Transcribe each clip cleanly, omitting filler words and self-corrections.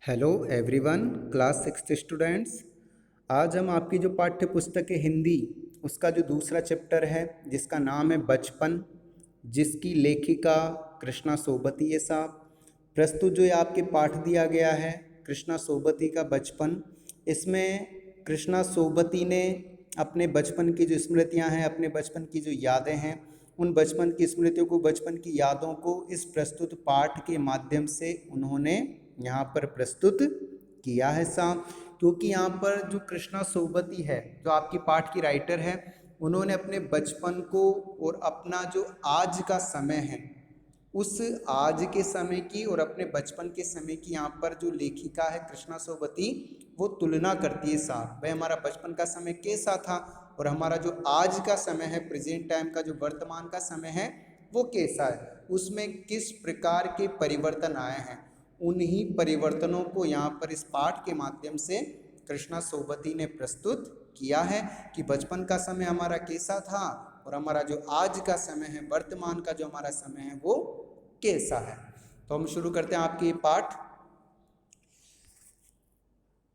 Hello everyone, class sixth students. आज हम आपकी जो पाठ्य पुस्तक है हिंदी, उसका जो दूसरा चैप्टर है जिसका नाम है बचपन, जिसकी लेखिका कृष्णा सोबती है साहब। प्रस्तुत जो ये आपके पाठ दिया गया है कृष्णा सोबती का बचपन, इसमें कृष्णा सोबती ने अपने बचपन की जो स्मृतियां हैं, अपने बचपन की जो यादें हैं, उन बचपन की स्मृतियों को, बचपन की यादों को इस प्रस्तुत पाठ के माध्यम से उन्होंने यहाँ पर प्रस्तुत किया है साहब। क्योंकि यहाँ पर जो कृष्णा सोबती है, जो आपकी पाठ की राइटर है, उन्होंने अपने बचपन को और अपना जो आज का समय है, उस आज के समय की और अपने बचपन के समय की यहाँ पर जो लेखिका है कृष्णा सोबती, वो तुलना करती है साहब। भाई हमारा बचपन का समय कैसा था और हमारा जो आज का समय है, प्रेजेंट टाइम का जो वर्तमान का समय है, वो कैसा है, उसमें किस प्रकार के परिवर्तन आए हैं। उन्हीं परिवर्तनों को यहाँ पर इस पाठ के माध्यम से कृष्णा सोबती ने प्रस्तुत किया है कि बचपन का समय हमारा कैसा था और हमारा जो आज का समय है, वर्तमान का जो हमारा समय है, वो कैसा है। तो हम शुरू करते हैं आपके ये पाठ।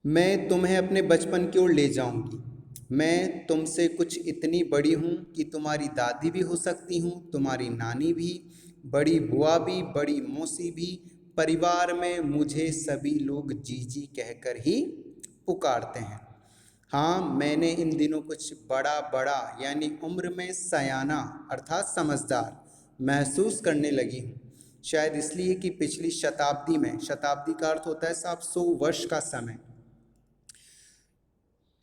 मैं तुम्हें अपने बचपन की ओर ले जाऊंगी। मैं तुमसे कुछ इतनी बड़ी हूँ कि तुम्हारी दादी भी हो सकती हूँ, तुम्हारी नानी भी, बड़ी बुआ भी, बड़ी मौसी भी। परिवार में मुझे सभी लोग जीजी कहकर ही पुकारते हैं। हाँ, मैंने इन दिनों कुछ बड़ा बड़ा यानी उम्र में सयाना अर्थात समझदार महसूस करने लगी हूँ। शायद इसलिए कि पिछली शताब्दी में, शताब्दी का अर्थ होता है साहब 100 वर्ष का समय,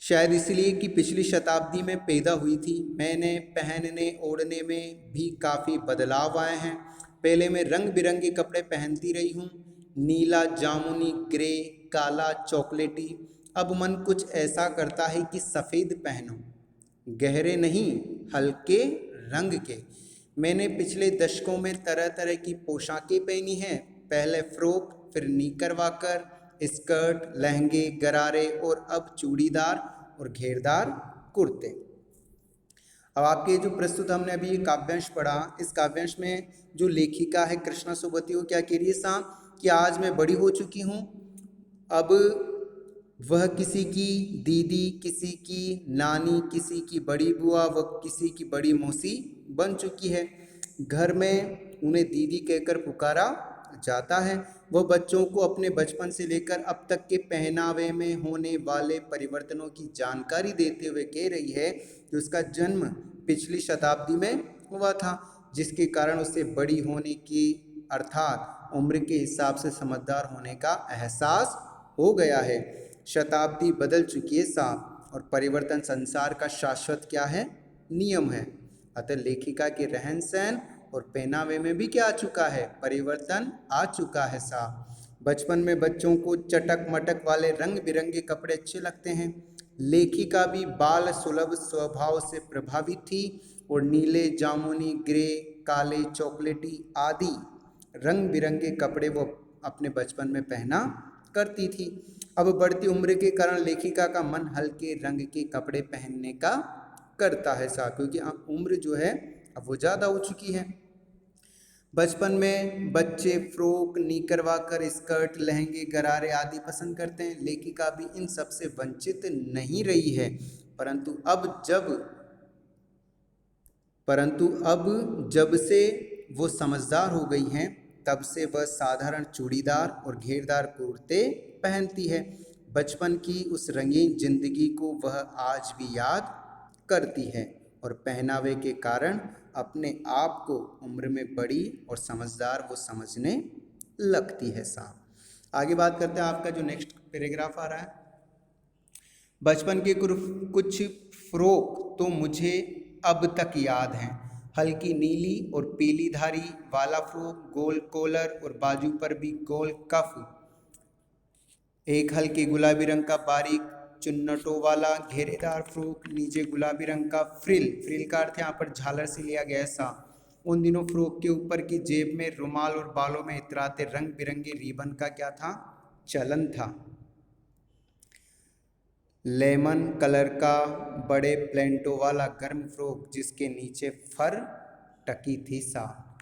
शायद इसलिए कि पिछली शताब्दी में पैदा हुई थी। मैंने पहनने ओढ़ने में भी काफ़ी बदलाव आए हैं। पहले मैं रंग बिरंगे कपड़े पहनती रही हूँ, नीला, जामुनी, ग्रे, काला, चॉकलेटी। अब मन कुछ ऐसा करता है कि सफ़ेद पहनूं, गहरे नहीं, हल्के रंग के। मैंने पिछले दशकों में तरह तरह की पोशाकें पहनी हैं। पहले फ्रॉक, फिर नीकर वाकर, स्कर्ट, लहंगे, गरारे और अब चूड़ीदार और घेरदार कुर्ते। अब आपके जो प्रस्तुत हमने अभी ये काव्यांश पढ़ा, इस काव्यांश में जो लेखिका है कृष्णा सोबती, वो क्या कह रही है साहब कि आज मैं बड़ी हो चुकी हूँ। अब वह किसी की दीदी, किसी की नानी, किसी की बड़ी बुआ, व किसी की बड़ी मौसी बन चुकी है। घर में उन्हें दीदी कहकर पुकारा जाता है। वह बच्चों को अपने बचपन से लेकर अब तक के पहनावे में होने वाले परिवर्तनों की जानकारी देते हुए कह रही है कि उसका जन्म पिछली शताब्दी में हुआ था, जिसके कारण उसे बड़ी होने की अर्थात उम्र के हिसाब से समझदार होने का एहसास हो गया है। शताब्दी बदल चुकी है साहब, और परिवर्तन संसार का शाश्वत क्या है, नियम है। अतः लेखिका के रहन सहन और पहनावे में भी क्या आ चुका है, परिवर्तन आ चुका है साहब। बचपन में बच्चों को चटक मटक वाले रंग बिरंगे कपड़े अच्छे लगते हैं। लेखिका भी बाल सुलभ स्वभाव से प्रभावित थी और नीले, जामुनी, ग्रे, काले, चॉकलेटी आदि रंग बिरंगे कपड़े वो अपने बचपन में पहना करती थी। अब बढ़ती उम्र के कारण लेखिका का मन हल्के रंग के कपड़े पहनने का करता है साहब, क्योंकि उम्र जो है अब वो ज़्यादा हो चुकी है। बचपन में बच्चे फ्रॉक, नीकर वाकर, स्कर्ट, लहंगे, गरारे आदि पसंद करते हैं। लेखिका भी इन सब से वंचित नहीं रही है, परंतु अब जब से वो समझदार हो गई हैं, तब से वह साधारण चूड़ीदार और घेरदार कुर्ते पहनती है। बचपन की उस रंगीन जिंदगी को वह आज भी याद करती है और पहनावे के कारण अपने आप को उम्र में बड़ी और समझदार वो समझने लगती है साहब। आगे बात करते हैं, आपका जो नेक्स्ट पैराग्राफ आ रहा है। बचपन के कुछ फ्रॉक तो मुझे अब तक याद हैं। हल्की नीली और पीली धारी वाला फ्रॉक, गोल कॉलर और बाजू पर भी गोल कफ, एक हल्के गुलाबी रंग का बारीक चुन्नटों वाला घेरेदार फ्रॉक, नीचे गुलाबी रंग का फ्रिल, फ्रिल का अर्थ यहाँ पर झालर से लिया गया सा। उन दिनों फ्रॉक के ऊपर की जेब में रुमाल और बालों में इतराते रंग बिरंगे रिबन का क्या था, चलन था। लेमन कलर का बड़े प्लेंटो वाला गर्म फ्रॉक जिसके नीचे फर टकी थी साहब।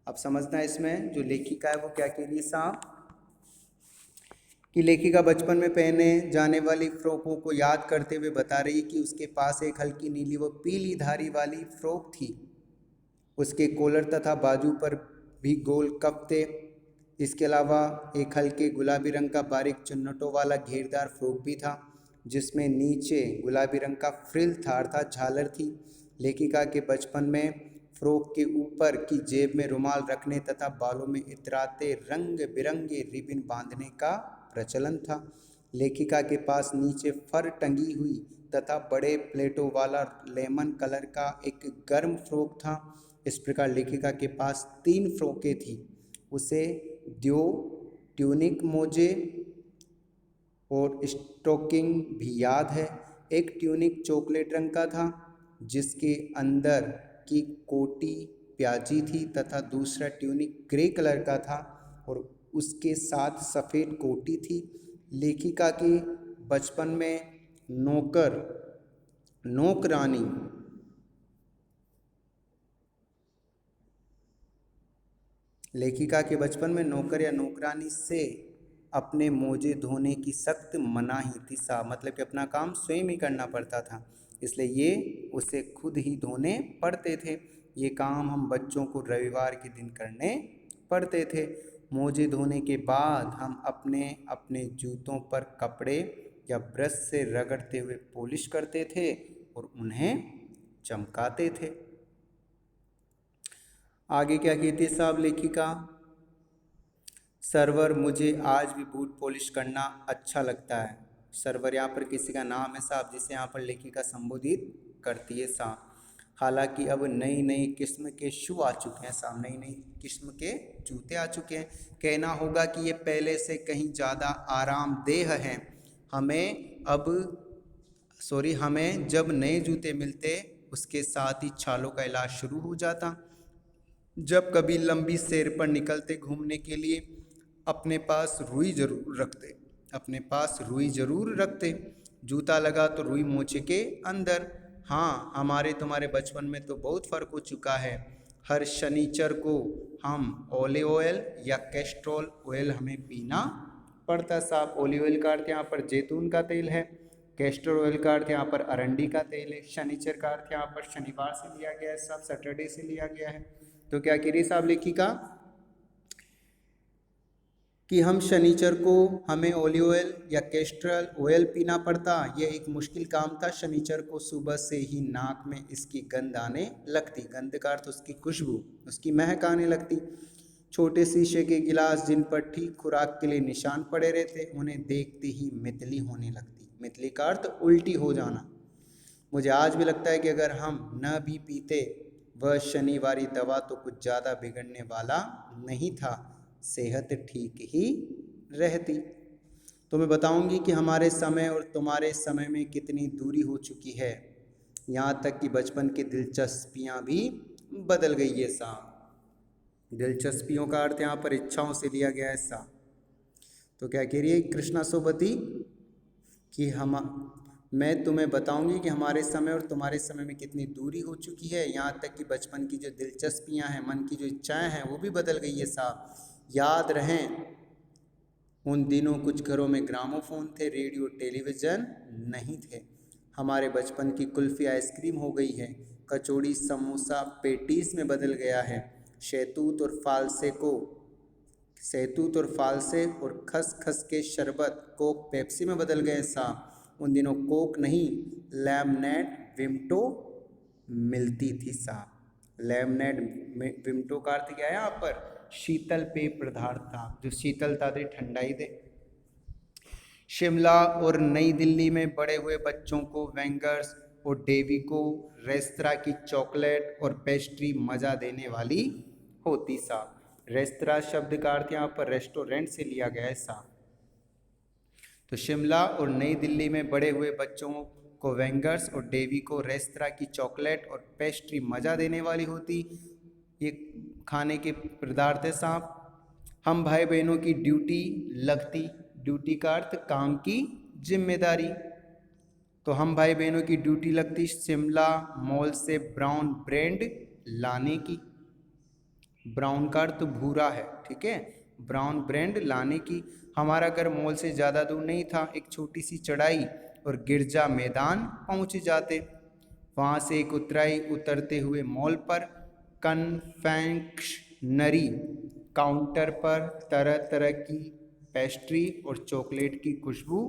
अब समझना है इसमें जो लेखिका है वो क्या कह रही है साहब कि लेखिका बचपन में पहने जाने वाली फ्रॉकों को याद करते हुए बता रही कि उसके पास एक हल्की नीली व पीली धारी वाली फ्रॉक थी। उसके कॉलर तथा बाजू पर भी गोल कप थे। इसके अलावा एक हल्के गुलाबी रंग का बारीक चुन्नटों वाला घेरदार फ्रॉक भी था, जिसमें नीचे गुलाबी रंग का फ्रिल था अर्थात झालर थी। लेखिका के बचपन में फ्रॉक के ऊपर की जेब में रुमाल रखने तथा बालों में इतराते रंग बिरंगे रिबन बांधने का प्रचलन था। लेखिका के पास नीचे फर टंगी हुई तथा बड़े प्लेटों वाला लेमन कलर का एक गर्म फ्रॉक था। इस प्रकार लेखिका के पास 3 फ्रॉकें थी। उसे दो ट्यूनिक मोजे और स्टॉकिंग भी याद है। एक ट्यूनिक चॉकलेट रंग का था जिसके अंदर की कोटी प्याजी थी तथा दूसरा ट्यूनिक ग्रे कलर का था और उसके साथ सफ़ेद कोटी थी। लेखिका के बचपन में नौकरानी लेखिका के बचपन में नौकर या नौकरानी से अपने मोजे धोने की सख्त मनाही थी। मतलब कि अपना काम स्वयं ही करना पड़ता था, इसलिए ये उसे खुद ही धोने पड़ते थे। ये काम हम बच्चों को रविवार के दिन करने पड़ते थे। मोजे धोने के बाद हम अपने अपने जूतों पर कपड़े या ब्रश से रगड़ते हुए पॉलिश करते थे और उन्हें चमकाते थे। आगे क्या कहती है साहब लेखिका? सर्वर, मुझे आज भी बूट पॉलिश करना अच्छा लगता है। सर्वर यहाँ पर किसी का नाम है साहब, जिसे यहाँ पर लेखिका संबोधित करती है साहब। हालांकि अब नई नई किस्म के शू आ चुके हैं साहब, नई नई किस्म के जूते आ चुके हैं। कहना होगा कि ये पहले से कहीं ज़्यादा आरामदेह हैं। हमें जब नए जूते मिलते उसके साथ ही छालों का इलाज शुरू हो जाता। जब कभी लंबी सैर पर निकलते घूमने के लिए अपने पास रुई जरूर रखते। जूता लगा तो रुई मोचे के अंदर। हाँ, हमारे तुम्हारे बचपन में तो बहुत फ़र्क हो चुका है। हर शनिचर को हम ओलिव ऑयल या कैस्ट्रोल ऑयल हमें पीना पड़ता साहब। ओलिव ऑयल का अर्थ यहाँ पर जैतून का तेल है, कैस्टर ऑयल का अर्थ यहाँ पर अरंडी का तेल है, शनिचर का अर्थ यहाँ पर शनिवार से लिया गया है साहब, सैटरडे से लिया गया है। तो क्या कह रही है साहब लेखिका कि हम शनिचर को हमें ओलिव ऑयल या कैस्टर ऑयल पीना पड़ता। यह एक मुश्किल काम था। शनिचर को सुबह से ही नाक में इसकी गंध आने लगती। गंध का अर्थ उसकी खुशबू, उसकी महक आने लगती। छोटे शीशे के गिलास जिन पर ठीक खुराक के लिए निशान पड़े रहते, उन्हें देखते ही मितली होने लगती। मितली का अर्थ उल्टी हो जाना। मुझे आज भी लगता है कि अगर हम न भी पीते वह शनिवारी दवा तो कुछ ज़्यादा बिगड़ने वाला नहीं था, सेहत ठीक ही रहती। तो मैं बताऊंगी कि हमारे समय और तुम्हारे समय में कितनी दूरी हो चुकी है। यहाँ तक कि बचपन की दिलचस्पियाँ भी बदल गई है साहब। दिलचस्पियों का अर्थ यहाँ पर इच्छाओं से लिया गया है साहब। तो क्या कह रही है कृष्णा सोबती कि मैं तुम्हें बताऊंगी कि हमारे समय और तुम्हारे समय में कितनी दूरी हो चुकी है। यहाँ तक कि बचपन की जो दिलचस्पियाँ हैं, मन की जो इच्छाएं हैं, वो भी बदल गई है साहब। याद रहें उन दिनों कुछ घरों में ग्रामोफोन थे, रेडियो टेलीविज़न नहीं थे। हमारे बचपन की कुल्फ़ी आइसक्रीम हो गई है, कचौड़ी समोसा पेटीज में बदल गया है। शहतूत और फालसे और खसखस के शरबत कोक पेप्सी में बदल गए साहब। उन दिनों कोक नहीं, लेमनेड विमटो मिलती थी साहब। लेमनेड विमटो का अर्थ क्या है यहाँ पर? शीतल पेय पदार्थ था, जो शीतलता दे, ठंडाई दे। शिमला और नई दिल्ली में बड़े हुए बच्चों को वेंगर्स और डेविको रेस्तरां की चॉकलेट और पेस्ट्री मज़ा देने वाली होती साहब। रेस्तरां शब्द का अर्थ यहाँ पर रेस्टोरेंट से लिया गया है साहब। तो शिमला और नई दिल्ली में बड़े हुए बच्चों को वेंगर्स और डेविको रेस्तरां की चॉकलेट और पेस्ट्री मज़ा देने वाली होती। ये खाने के पदार्थ है साहब। हम भाई बहनों की ड्यूटी लगती। ड्यूटी का अर्थ काम की जिम्मेदारी। तो हम भाई बहनों की ड्यूटी लगती शिमला मॉल से ब्राउन ब्रेड लाने की। ब्राउन का अर्थ भूरा है, ठीक है। ब्राउन ब्रेड लाने की। हमारा घर मॉल से ज़्यादा दूर नहीं था, एक छोटी सी चढ़ाई और गिरजा मैदान पहुंच जाते। वहाँ से एक उतराई, उतरते हुए मॉल पर कन्फेक्शनरी काउंटर पर तरह तरह की पेस्ट्री और चॉकलेट की खुशबू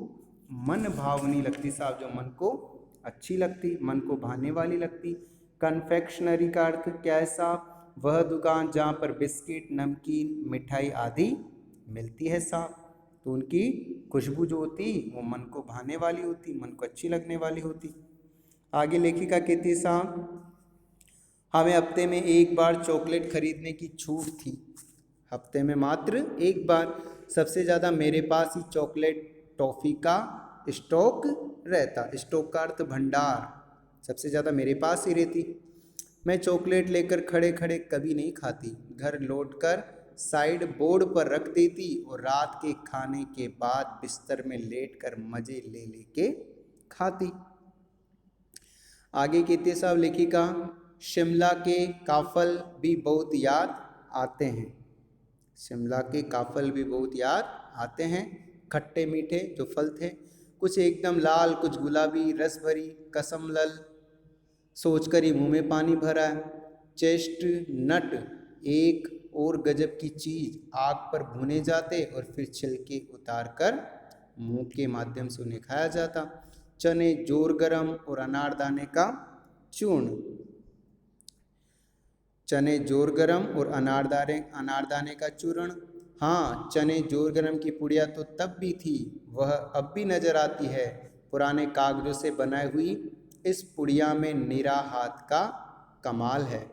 मन भावनी लगती साहब, जो मन को अच्छी लगती, मन को भाने वाली लगती। कन्फेक्शनरी का अर्थ क्या है साहब? वह दुकान जहाँ पर बिस्किट, नमकीन, मिठाई आदि मिलती है साहब। तो उनकी खुशबू जो होती वो मन को भाने वाली होती, मन को अच्छी लगने वाली होती। आगे लेखिका कहती है साहब, हमें हफ्ते में एक बार चॉकलेट खरीदने की छूट थी। हफ्ते में मात्र एक बार। सबसे ज़्यादा मेरे पास ही चॉकलेट टॉफ़ी का स्टॉक रहता। स्टॉक का अर्थ भंडार। सबसे ज़्यादा मेरे पास ही रहती। मैं चॉकलेट लेकर खड़े खड़े कभी नहीं खाती, घर लौटकर साइड बोर्ड पर रख देती और रात के खाने के बाद बिस्तर में लेटकर मज़े ले लेके खाती। आगे कहती है साहब लेखिका, शिमला के काफल भी बहुत याद आते हैं। शिमला के काफल भी बहुत याद आते हैं। खट्टे मीठे जो फल थे, कुछ एकदम लाल, कुछ गुलाबी, रस भरी, कसमलल, सोचकर ही मुंह में पानी भरा है। चेस्टनट एक और गजब की चीज़, आग पर भुने जाते और फिर छिलके उतार कर मुंह के माध्यम से उन्हें खाया जाता। चने जोर गरम और अनारदाने का चूर्ण। चने जोर गरम और अनारदाने का चूर्ण। हाँ, चने जोर गरम की पुड़िया तो तब भी थी, वह अब भी नजर आती है। पुराने कागजों से बनाई हुई इस पुड़िया में निरा हाथ का कमाल है।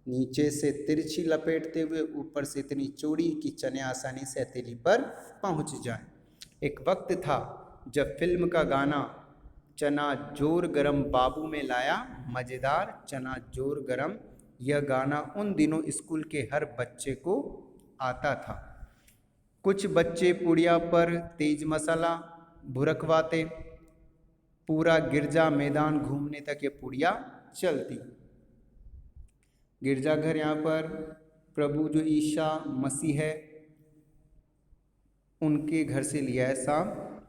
नीचे से तिरछी लपेटते हुए ऊपर से इतनी चौड़ी कि चने आसानी से हथेली पर पहुंच जाएं। एक वक्त था जब फिल्म का गाना चना जोर गरम बाबू में लाया मज़ेदार चना जोर गरम, यह गाना उन दिनों स्कूल के हर बच्चे को आता था। कुछ बच्चे पुड़िया पर तेज मसाला भुरकवाते, पूरा गिरजा मैदान घूमने तक ये पुड़िया चलती। गिरजाघर यहाँ पर प्रभु जो ईसा मसीह है उनके घर से लिया है साहब।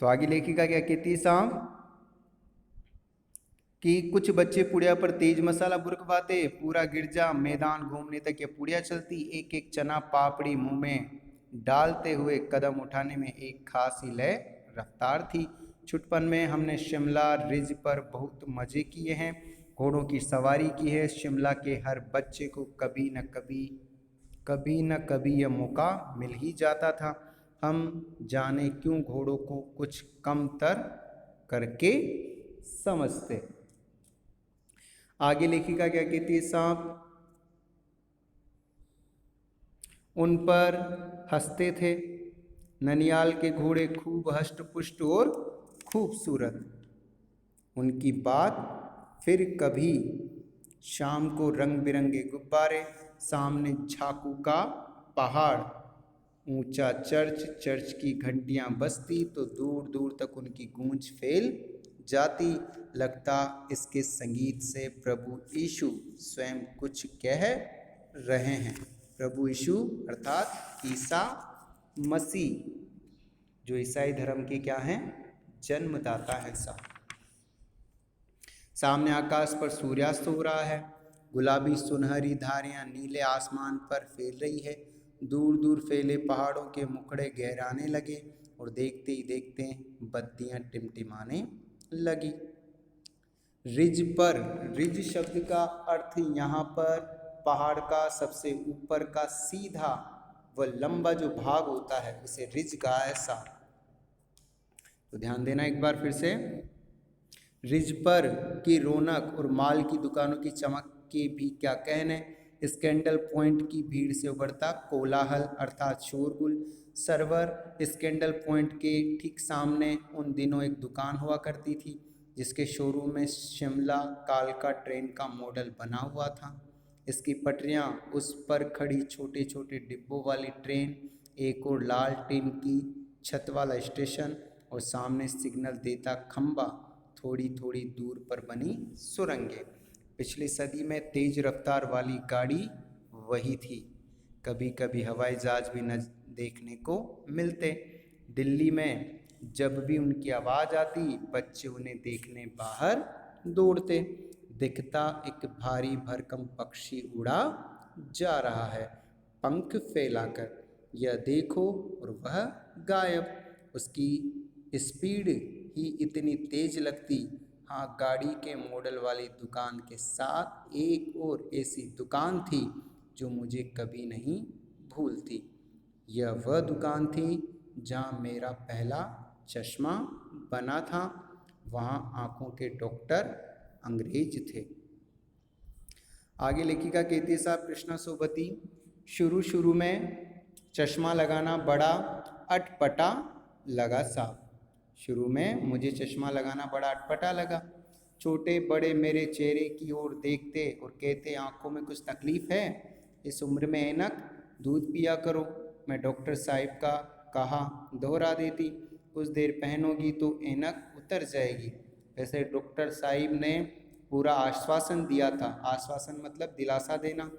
तो आगे लेखिका क्या कहती है साहब कि कुछ बच्चे पुड़िया पर तेज मसाला बुरकवाते, पूरा गिरजा मैदान घूमने तक ये पुड़िया चलती। एक एक चना पापड़ी मुंह में डालते हुए कदम उठाने में एक खास ही लय रफ्तार थी। छुटपन में हमने शिमला रिज पर बहुत मज़े किए हैं, घोड़ों की सवारी की है। शिमला के हर बच्चे को कभी न कभी यह मौका मिल ही जाता था। हम जाने क्यों घोड़ों को कुछ कम तर करके समझते। आगे लेखिका क्या कहती है साहब, उन पर हंसते थे। ननियाल के घोड़े खूब हष्ट पुष्ट और खूबसूरत। उनकी बात फिर कभी। शाम को रंग बिरंगे गुब्बारे, सामने झाकू का पहाड़, ऊंचा चर्च, चर्च की घंटियां बजती तो दूर दूर तक उनकी गूंज फैल जाती। लगता इसके संगीत से प्रभु यीशु स्वयं कुछ कह रहे हैं। प्रभु यीशु अर्थात ईसा मसीह, जो ईसाई धर्म के क्या हैं, जन्मदाता है साहब। सामने आकाश पर सूर्यास्त हो रहा है। गुलाबी सुनहरी धारियां नीले आसमान पर फैल रही है। दूर दूर फैले पहाड़ों के मुखड़े गहराने लगे और देखते ही देखते बत्तियां टिमटिमाने लगी। रिज पर, रिज शब्द का अर्थ यहाँ पर पहाड़ का सबसे ऊपर का सीधा व लंबा जो भाग होता है उसे रिज कहा है साहब। तो ध्यान देना एक बार फिर से। रिज पर की रौनक और माल की दुकानों की चमक के भी क्या कहने। स्कैंडल पॉइंट की भीड़ से उभरता कोलाहल अर्थात शोरगुल। सर्वर स्कैंडल पॉइंट के ठीक सामने उन दिनों एक दुकान हुआ करती थी जिसके शोरूम में शिमला कालका ट्रेन का मॉडल बना हुआ था। इसकी पटरियां, उस पर खड़ी छोटे छोटे डिब्बों वाली ट्रेन, एक और लाल टीन की छत वाला स्टेशन और सामने सिग्नल देता खंबा, थोड़ी थोड़ी दूर पर बनी सुरंगें। पिछली सदी में तेज रफ्तार वाली गाड़ी वही थी। कभी कभी हवाई जहाज भी न देखने को मिलते। दिल्ली में जब भी उनकी आवाज़ आती बच्चे उन्हें देखने बाहर दौड़ते। दिखता एक भारी भरकम पक्षी उड़ा जा रहा है पंख फैलाकर, यह देखो, और वह गायब। उसकी स्पीड ही इतनी तेज लगती। हाँ, गाड़ी के मॉडल वाली दुकान के साथ एक और ऐसी दुकान थी जो मुझे कभी नहीं भूलती। यह वह दुकान थी जहाँ मेरा पहला चश्मा बना था। वहाँ आँखों के डॉक्टर अंग्रेज थे। आगे लेखिका कहती है, साहब कृष्णा सोबती, शुरू शुरू में चश्मा लगाना बड़ा अटपटा लगा साहब। शुरू में मुझे चश्मा लगाना बड़ा अटपटा लगा। छोटे बड़े मेरे चेहरे की ओर देखते और कहते, आंखों में कुछ तकलीफ़ है, इस उम्र में ऐनक, दूध पिया करो। मैं डॉक्टर साहिब का कहा दोहरा देती, कुछ देर पहनोगी तो ऐनक उतर जाएगी। वैसे डॉक्टर साहिब ने पूरा आश्वासन दिया था, आश्वासन मतलब दिलासा देना,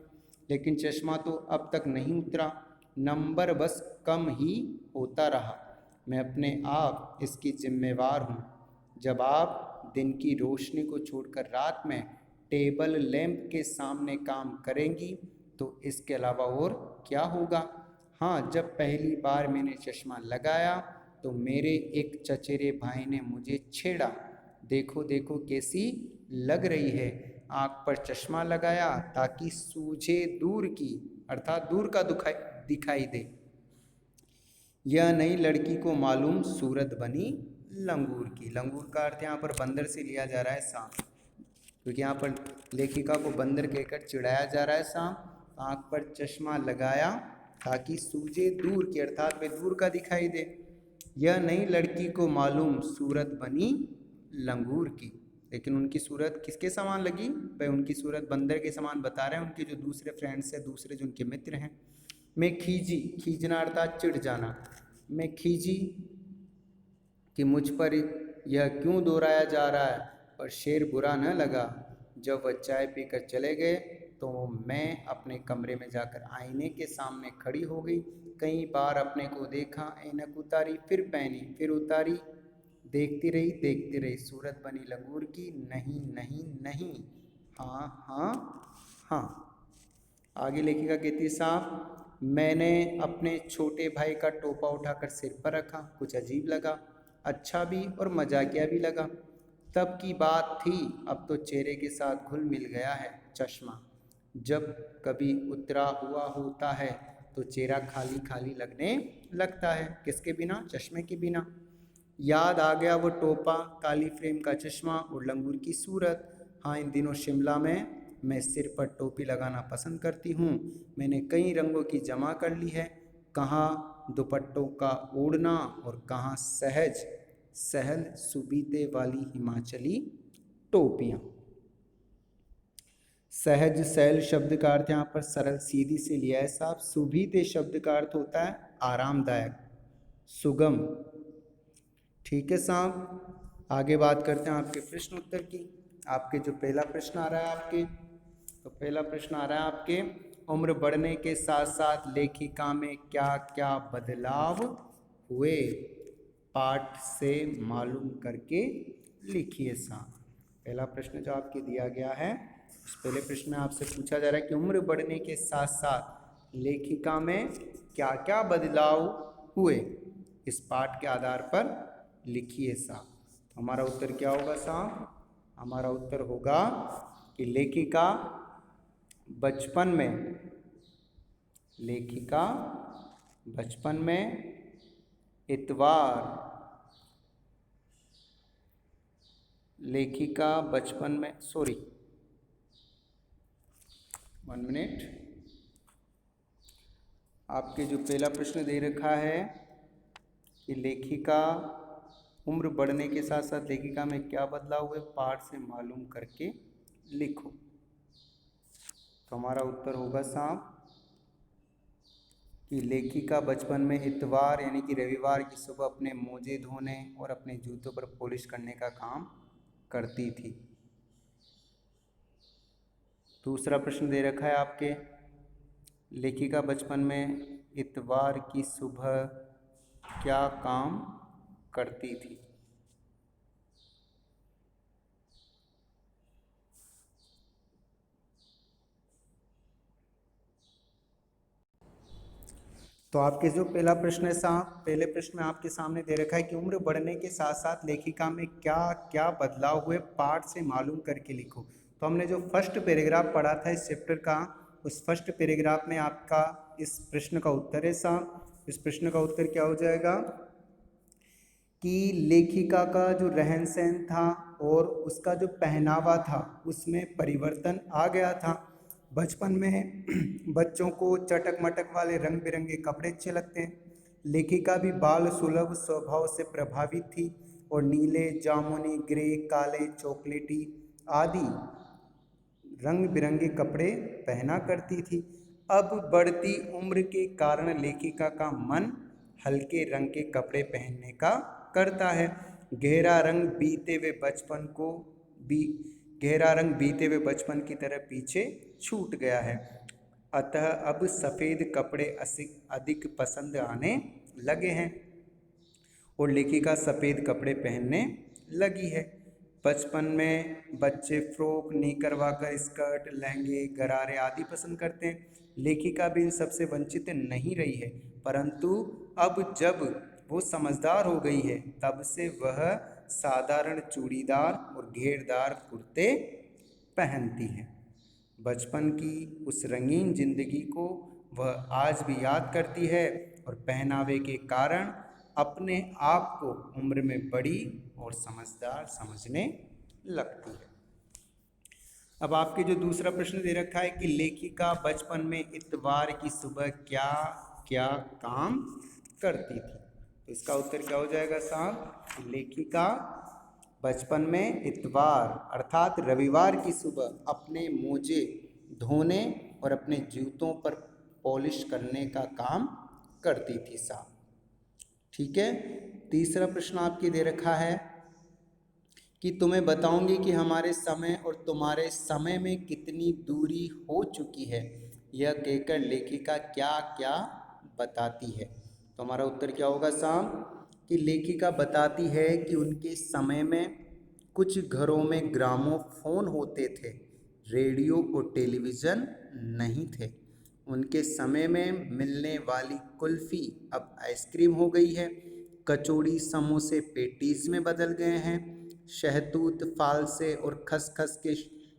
लेकिन चश्मा तो अब तक नहीं उतरा, नंबर बस कम ही होता रहा। मैं अपने आप इसकी जिम्मेवार हूँ। जब आप दिन की रोशनी को छोड़कर रात में टेबल लैंप के सामने काम करेंगी तो इसके अलावा और क्या होगा। हाँ, जब पहली बार मैंने चश्मा लगाया तो मेरे एक चचेरे भाई ने मुझे छेड़ा, देखो देखो कैसी लग रही है। आँख पर चश्मा लगाया ताकि सूझे दूर की, अर्थात दूर का दिखाई दे। यह नई लड़की को मालूम सूरत बनी लंगूर की। लंगूर का अर्थ यहाँ पर बंदर से लिया जा रहा है सांप, क्योंकि यहाँ पर लेखिका को बंदर कहकर चिढ़ाया जा रहा है। सांप आँख पर चश्मा लगाया ताकि सूझे दूर की, अर्थात वे दूर का दिखाई दे। यह नई लड़की को मालूम सूरत बनी लंगूर की, लेकिन उनकी सूरत किसके समान लगी भाई, उनकी सूरत बंदर के समान बता रहे हैं उनके जो दूसरे फ्रेंड्स हैं, दूसरे जो उनके मित्र हैं। मैं खींची, खींचना अर्थात चिढ़ जाना। मैं खींची कि मुझ पर यह क्यों दोहराया जा रहा है, पर शेर बुरा न लगा। जब वह चाय पीकर चले गए तो मैं अपने कमरे में जाकर आईने के सामने खड़ी हो गई। कई बार अपने को देखा, ऐनक उतारी, फिर पहनी, फिर उतारी, देखती रही, सूरत बनी लंगूर की, नहीं नहीं नहीं, हाँ हाँ हाँ। आगे लेखिका कहती है, साहब मैंने अपने छोटे भाई का टोपा उठाकर सिर पर रखा। कुछ अजीब लगा, अच्छा भी और मजाकिया भी लगा। तब की बात थी, अब तो चेहरे के साथ घुल मिल गया है चश्मा। जब कभी उतरा हुआ होता है तो चेहरा खाली खाली लगने लगता है। किसके बिना? चश्मे के बिना। याद आ गया वो टोपा, काली फ्रेम का चश्मा और लंगूर की सूरत। हाँ, इन दिनों शिमला में मैं सिर पर टोपी लगाना पसंद करती हूँ। मैंने कई रंगों की जमा कर ली है, कहाँ दुपट्टों का ओढ़ना और कहाँ सहज सहल सुबीते वाली हिमाचली टोपियाँ। सहज सहल शब्द का अर्थ यहाँ पर सरल सीधी से लिया है साहब। सुबीते शब्द का अर्थ होता है आरामदायक, सुगम। ठीक है साहब, आगे बात करते हैं आपके प्रश्न उत्तर की। आपके जो पहला प्रश्न आ रहा है आपके, तो पहला प्रश्न आ रहा है आपके, उम्र बढ़ने के साथ साथ लेखिका में क्या क्या बदलाव हुए, पाठ से मालूम करके लिखिए साहब। पहला प्रश्न जो आपके दिया गया है, उस पहले प्रश्न में आपसे पूछा जा रहा है कि उम्र बढ़ने के साथ साथ लेखिका में क्या क्या बदलाव हुए, इस पाठ के आधार पर लिखिए साहब। तो हमारा उत्तर क्या होगा साहब? हमारा उत्तर होगा कि लेखिका बचपन में इतवार, लेखिका बचपन में, सॉरी 1 मिनट, आपके जो पहला प्रश्न दे रखा है कि लेखिका उम्र बढ़ने के साथ साथ लेखिका में क्या बदलाव हुए, पाठ से मालूम करके लिखो। तो हमारा उत्तर होगा साहब कि लेखिका बचपन में इतवार यानी कि रविवार की सुबह अपने मोजे धोने और अपने जूतों पर पॉलिश करने का काम करती थी। दूसरा प्रश्न दे रखा है आपके, लेखिका बचपन में इतवार की सुबह क्या काम करती थी? तो आपके जो पहला प्रश्न है साहब, पहले प्रश्न में आपके सामने दे रखा है कि उम्र बढ़ने के साथ साथ लेखिका में क्या क्या बदलाव हुए, पाठ से मालूम करके लिखो। तो हमने जो फर्स्ट पैराग्राफ पढ़ा था इस चैप्टर का, उस फर्स्ट पैराग्राफ में आपका इस प्रश्न का उत्तर है साहब। इस प्रश्न का उत्तर क्या हो जाएगा कि लेखिका का जो रहन सहन था और उसका जो पहनावा था उसमें परिवर्तन आ गया था। बचपन में बच्चों को चटक मटक वाले रंग बिरंगे कपड़े अच्छे लगते हैं। लेखिका भी बाल सुलभ स्वभाव से प्रभावित थी और नीले, जामुनी, ग्रे, काले, चॉकलेटी आदि रंग बिरंगे कपड़े पहना करती थी। अब बढ़ती उम्र के कारण लेखिका का मन हल्के रंग के कपड़े पहनने का करता है। गहरा रंग बीते हुए बचपन को भी गहरा रंग बीते हुए बचपन की तरह पीछे छूट गया है। अतः अब सफ़ेद कपड़े अधिक पसंद आने लगे हैं और लेखिका सफ़ेद कपड़े पहनने लगी है। बचपन में बच्चे फ्रॉक, निकर वाकर, स्कर्ट, लहंगे, गरारे आदि पसंद करते हैं। लेखिका भी इन सबसे वंचित नहीं रही है, परंतु अब जब वो समझदार हो गई है तब से वह साधारण चूड़ीदार और घेरदार कुर्ते पहनती है। बचपन की उस रंगीन जिंदगी को वह आज भी याद करती है और पहनावे के कारण अपने आप को उम्र में बड़ी और समझदार समझने लगती है। अब आपके जो दूसरा प्रश्न दे रखा है कि लेखिका बचपन में इतवार की सुबह क्या क्या काम करती थी, तो इसका उत्तर क्या हो जाएगा साहब? लेखिका बचपन में इतवार अर्थात रविवार की सुबह अपने मोजे धोने और अपने जूतों पर पॉलिश करने का काम करती थी साहब। ठीक है। तीसरा प्रश्न आपके दे रखा है कि तुम्हें बताऊंगी कि हमारे समय और तुम्हारे समय में कितनी दूरी हो चुकी है। यह कहकर लेखिका क्या क्या बताती है। तो हमारा उत्तर क्या होगा साहब कि लेखिका बताती है कि उनके समय में कुछ घरों में ग्रामोफोन होते थे, रेडियो और टेलीविज़न नहीं थे। उनके समय में मिलने वाली कुल्फ़ी अब आइसक्रीम हो गई है, कचौड़ी समोसे पेटीज़ में बदल गए हैं, शहतूत, फालसे और खसखस के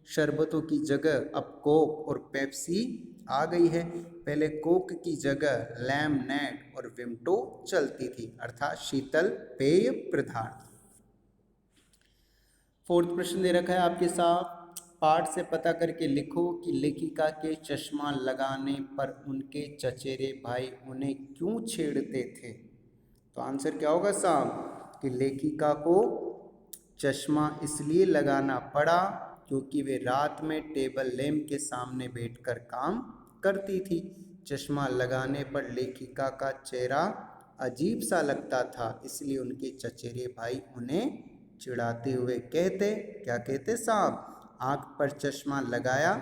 शरबतों की जगह अब कोक और पेप्सी आ गई है। पहले कोक की जगह लेमनेड और विम्टो चलती थी, अर्थात शीतल पेय पदार्थ। फोर्थ प्रश्न दे रखा है आपके साथ, पाठ से पता करके लिखो कि लेखिका के चश्मा लगाने पर उनके चचेरे भाई उन्हें क्यों छेड़ते थे। तो आंसर क्या होगा साहब कि लेखिका को चश्मा इसलिए लगाना पड़ा क्योंकि वे रात में टेबल लैंप के सामने बैठकर काम करती थी। चश्मा लगाने पर लेखिका का चेहरा अजीब सा लगता था, इसलिए उनके चचेरे भाई उन्हें चिढ़ाते हुए कहते, क्या कहते साहब, आँख पर चश्मा लगाया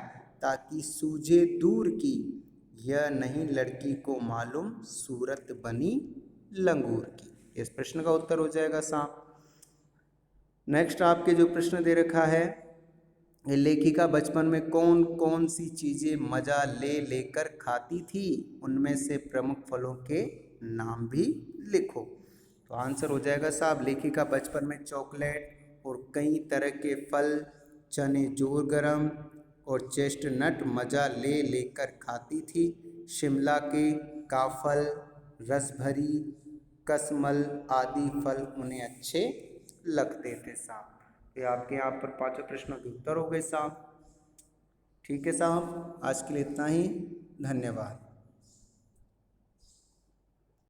ताकि सूझे दूर की, यह नहीं लड़की को मालूम सूरत बनी लंगूर की। इस प्रश्न का उत्तर हो जाएगा साहब। नेक्स्ट आपके जो प्रश्न दे रखा है, लेखिका बचपन में कौन कौन सी चीज़ें मज़ा ले लेकर खाती थी, उनमें से प्रमुख फलों के नाम भी लिखो। तो आंसर हो जाएगा साहब, लेखिका बचपन में चॉकलेट और कई तरह के फल, चने जोर गरम और चेस्टनट मज़ा ले लेकर खाती थी। शिमला के काफल, रसभरी, कसमल आदि फल उन्हें अच्छे लगते थे साहब। ये आपके यहाँ पर पांचों प्रश्नों के उत्तर हो गए साहब। ठीक है साहब, आज के लिए इतना ही। धन्यवाद।